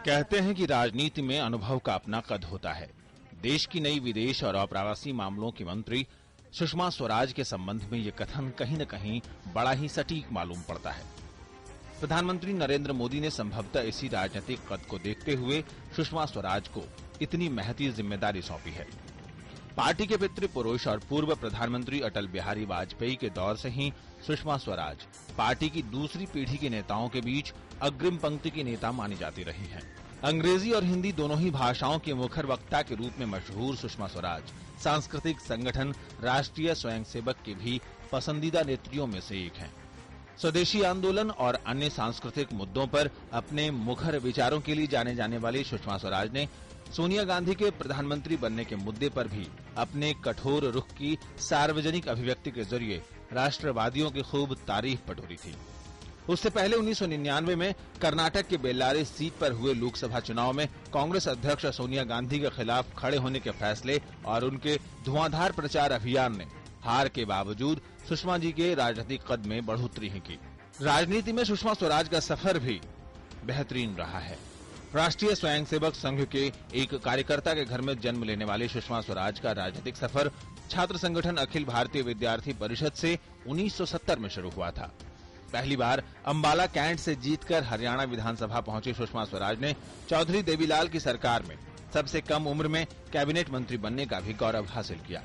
कहते हैं कि राजनीति में अनुभव का अपना कद होता है। देश की नई विदेश और अप्रवासी मामलों की मंत्री सुषमा स्वराज के संबंध में ये कथन कहीं न कहीं बड़ा ही सटीक मालूम पड़ता है। प्रधानमंत्री नरेंद्र मोदी ने संभवतः इसी राजनीतिक कद को देखते हुए सुषमा स्वराज को इतनी महती जिम्मेदारी सौंपी है। पार्टी के पितृपुरुष और पूर्व प्रधानमंत्री अटल बिहारी वाजपेयी के दौर से ही सुषमा स्वराज पार्टी की दूसरी पीढ़ी के नेताओं के बीच अग्रिम पंक्ति की नेता मानी जाती रही हैं। अंग्रेजी और हिंदी दोनों ही भाषाओं के मुखर वक्ता के रूप में मशहूर सुषमा स्वराज सांस्कृतिक संगठन राष्ट्रीय स्वयंसेवक के भी पसंदीदा नेत्रियों में से एक हैं। स्वदेशी आंदोलन और अन्य सांस्कृतिक मुद्दों पर अपने मुखर विचारों के लिए जाने जाने वाली सुषमा स्वराज ने सोनिया गांधी के प्रधानमंत्री बनने के मुद्दे पर भी अपने कठोर रुख की सार्वजनिक अभिव्यक्ति के जरिए राष्ट्रवादियों की खूब तारीफ बटोरी थी। उससे पहले 1999 में कर्नाटक के बेल्लारी सीट पर हुए लोकसभा चुनाव में कांग्रेस अध्यक्ष सोनिया गांधी के खिलाफ खड़े होने के फैसले और उनके धुआंधार प्रचार अभियान ने हार के बावजूद सुषमा जी के राजनीतिक कद में बढ़ोतरी ही की। राजनीति में सुषमा स्वराज का सफर भी बेहतरीन रहा है। राष्ट्रीय स्वयंसेवक संघ के एक कार्यकर्ता के घर में जन्म लेने वाली सुषमा स्वराज का राजनीतिक सफर छात्र संगठन अखिल भारतीय विद्यार्थी परिषद से 1970 में शुरू हुआ था। पहली बार अंबाला कैंट से जीतकर हरियाणा विधानसभा पहुंची सुषमा स्वराज ने चौधरी देवीलाल की सरकार में सबसे कम उम्र में कैबिनेट मंत्री बनने का भी गौरव हासिल किया।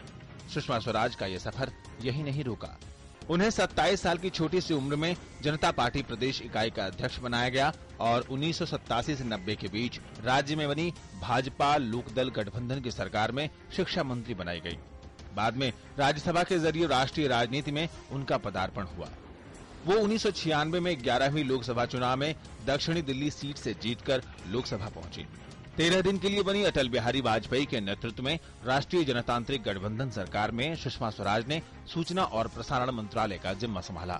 सुषमा स्वराज का यह सफर यही नहीं रुका। उन्हें 27 साल की छोटी सी उम्र में जनता पार्टी प्रदेश इकाई का अध्यक्ष बनाया गया और 1987 से 90 के बीच राज्य में बनी भाजपा लोकदल गठबंधन की सरकार में शिक्षा मंत्री बनाई गई। बाद में राज्यसभा के जरिए राष्ट्रीय राजनीति में उनका पदार्पण हुआ। वो 1996 में 11वीं लोकसभा चुनाव में दक्षिणी दिल्ली सीट से जीतकर लोकसभा पहुंची। 13 दिन के लिए बनी अटल बिहारी वाजपेयी के नेतृत्व में राष्ट्रीय जनतांत्रिक गठबंधन सरकार में सुषमा स्वराज ने सूचना और प्रसारण मंत्रालय का जिम्मा संभाला।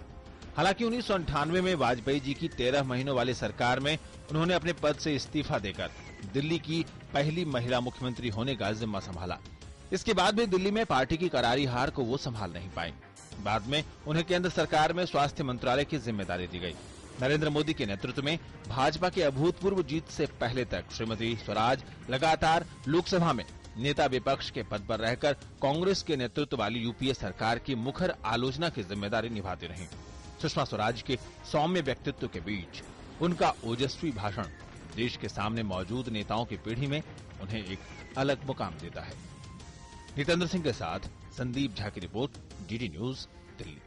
हालांकि 1998 में वाजपेयी जी की 13 महीनों वाली सरकार में उन्होंने अपने पद से इस्तीफा देकर दिल्ली की पहली महिला मुख्यमंत्री होने का जिम्मा संभाला। इसके बाद भी दिल्ली में पार्टी की करारी हार को वो संभाल नहीं पाई। बाद में उन्हें केंद्र सरकार में स्वास्थ्य मंत्रालय की जिम्मेदारी दी गई। नरेंद्र मोदी के नेतृत्व में भाजपा के अभूतपूर्व जीत से पहले तक श्रीमती स्वराज लगातार लोकसभा में नेता विपक्ष के पद पर रहकर कांग्रेस के नेतृत्व वाली यूपीए सरकार की मुखर आलोचना की जिम्मेदारी निभाती रहीं। सुषमा स्वराज के सौम्य व्यक्तित्व के बीच उनका ओजस्वी भाषण देश के सामने मौजूद नेताओं की पीढ़ी में उन्हें एक अलग मुकाम देता है। नितेंद्र सिंह के साथ संदीप झा की रिपोर्ट, डीडी न्यूज, दिल्ली।